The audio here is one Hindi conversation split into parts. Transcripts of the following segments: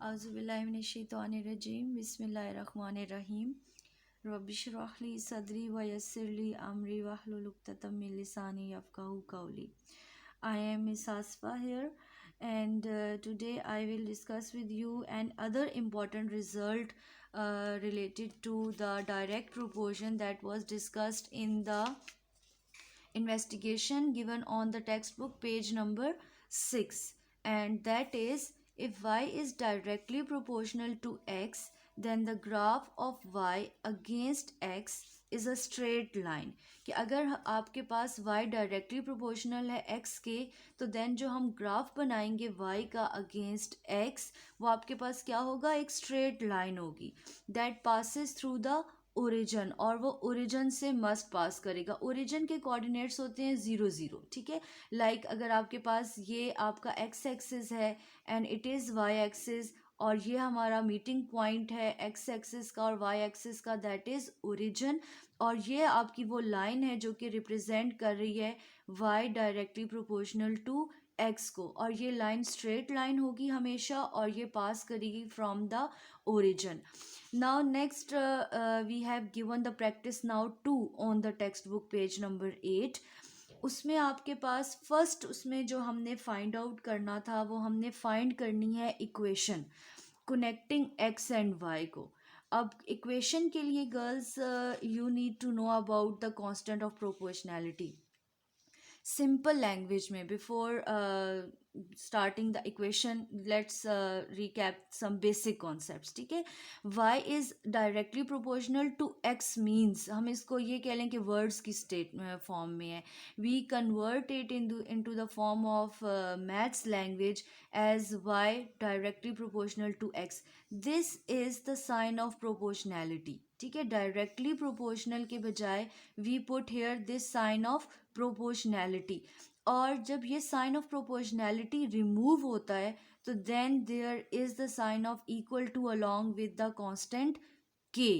औज़ुबिल्लाहिमिनश्शैतानिर्रजीम बिस्मिल्लाहिर्रहमानिर्रहीम रब्बिश्रह ली सदरी व यस्सिर ली अमरी वहलुल उक़्दतम मिन लिसानी यफ़क़हू क़ौली. I am Miss Asfa here, and today I will discuss with you another important result related to the direct proportion that was discussed in the investigation given on the textbook page number 6, and that is, if y is directly proportional to x, then the graph of y against x is a straight line. कि अगर आपके पास y डायरेक्टली प्रोपोर्शनल है x के, तो देन जो हम ग्राफ बनाएंगे y का अगेंस्ट x, वो आपके पास क्या होगा, एक स्ट्रेट लाइन होगी that passes through the origin, और वो ओरिजन से मस्ट पास करेगा. ओरिजन के कोऑर्डिनेट्स होते हैं 0 0. ठीक है, लाइक अगर आपके पास ये आपका x एक्सिस है and it is y axis, और ये हमारा मीटिंग पॉइंट है x एक्सिस का और y एक्सिस का, दैट इज़ ओरिजन. और ये आपकी वो लाइन है जो कि रिप्रेजेंट कर रही है y directly proportional to x को, और ये लाइन स्ट्रेट लाइन होगी हमेशा, और ये पास करेगी from the origin. Now next we have given the practice now 2 on the textbook page number 8. उसमें आपके पास फर्स्ट उसमें जो हमने फाइंड आउट करना था, वो हमने फाइंड करनी है equation connecting x and y को. अब इक्वेशन के लिए girls you need to know about the constant of proportionality. Simple language में, before starting the equation, let's recap some basic concepts. ठीक है, y is directly proportional to x means, हम इसको ये कह लें कि वर्ड्स की स्टेट फॉर्म में है. we convert it into the form of maths language as y directly proportional to x. this is the sign of proportionality. ठीक है, डायरेक्टली प्रोपोर्शनल के बजाय we put here this sign of proportionality. और जब ये साइन ऑफ प्रोपोर्शनैलिटी रिमूव होता है, तो then there is the sign of equal to along with the constant k.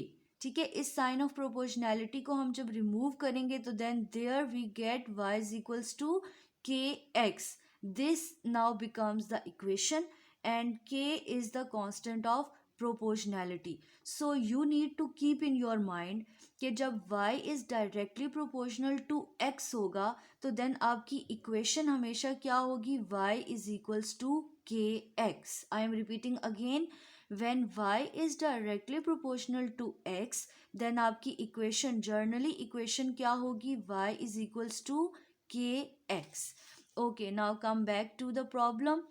ठीक है, इस साइन ऑफ प्रोपोर्शनैलिटी को हम जब रिमूव करेंगे, तो then there we get y is equals to k x. This now becomes the equation and k is the constant of proportionality. So you need to keep in your mind कि जब y is directly proportional to x होगा, तो then आपकी इक्वेशन हमेशा क्या होगी, y is equals to kx. I am repeating again, when y is directly proportional to x, then आपकी इक्वेशन, जर्नली इक्वेशन क्या होगी, y is equals to kx. Okay, now come back to the problem.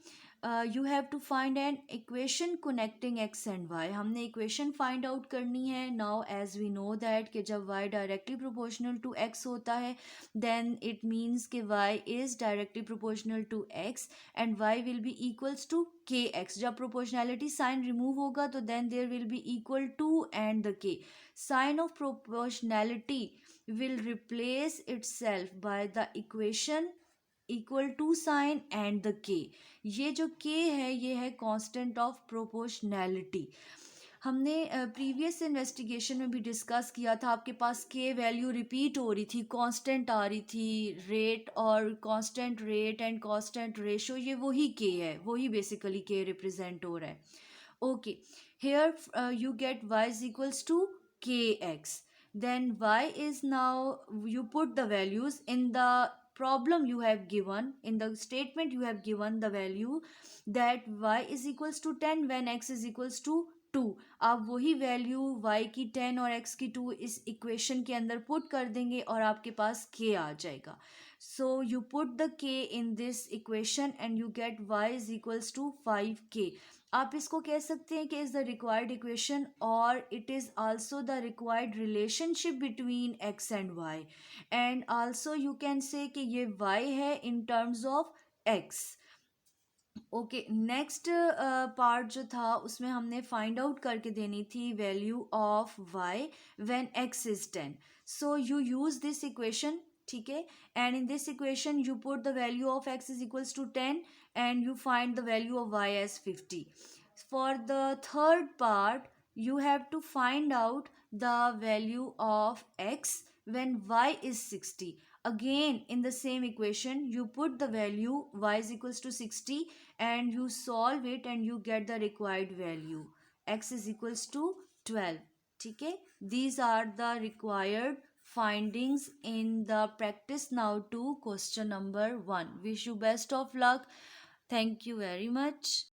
You have to find an equation connecting x and y. हमने equation find out करनी है. Now as we know that कि जब y directly proportional to x होता है, then it means कि y is directly proportional to x and y will be equals to kx. जब proportionality sign remove होगा, तो then there will be equal to and the k. Sign of proportionality will replace itself by the equation equal to sign and the k. ये जो के है, ये है कांस्टेंट ऑफ प्रोपोर्शनैलिटी. हमने प्रीवियस इन्वेस्टिगेशन में भी डिस्कस किया था, आपके पास के वैल्यू रिपीट हो रही थी, कांस्टेंट आ रही थी, रेट और constant rate and constant ratio, ये वही के है, वही बेसिकली के रिप्रेजेंट हो रहा है. Okay, here you get y is equals to k x. then y is now, you put the values in the problem you have given, in the statement you have given the value that y is equals to 10 when x is equals to 2. आप वही वैल्यू y की 10 और x की 2 इस इक्वेशन के अंदर पुट कर देंगे और आपके पास k आ जाएगा. so you put the k in this equation and you get y is equals to 5k. आप इसको कह सकते हैं कि इज़ द रिक्वायर्ड इक्वेशन, और it is also the required relationship between x and y, and also you can say कि ये y है in terms of x. Okay, next part जो था, उसमें हमने फाइंड आउट करके देनी थी value of y when x is 10. So you use this equation. ठीक है, and in this equation you put the value of x is equals to 10 and you find the value of y as 50. For the third part, you have to find out the value of x when y is 60. Again, in the same equation, you put the value y is equals to 60 and you solve it and you get the required value. X is equals to 12. Okay? These are the required findings in the practice now to question number 1. Wish you best of luck. Thank you very much.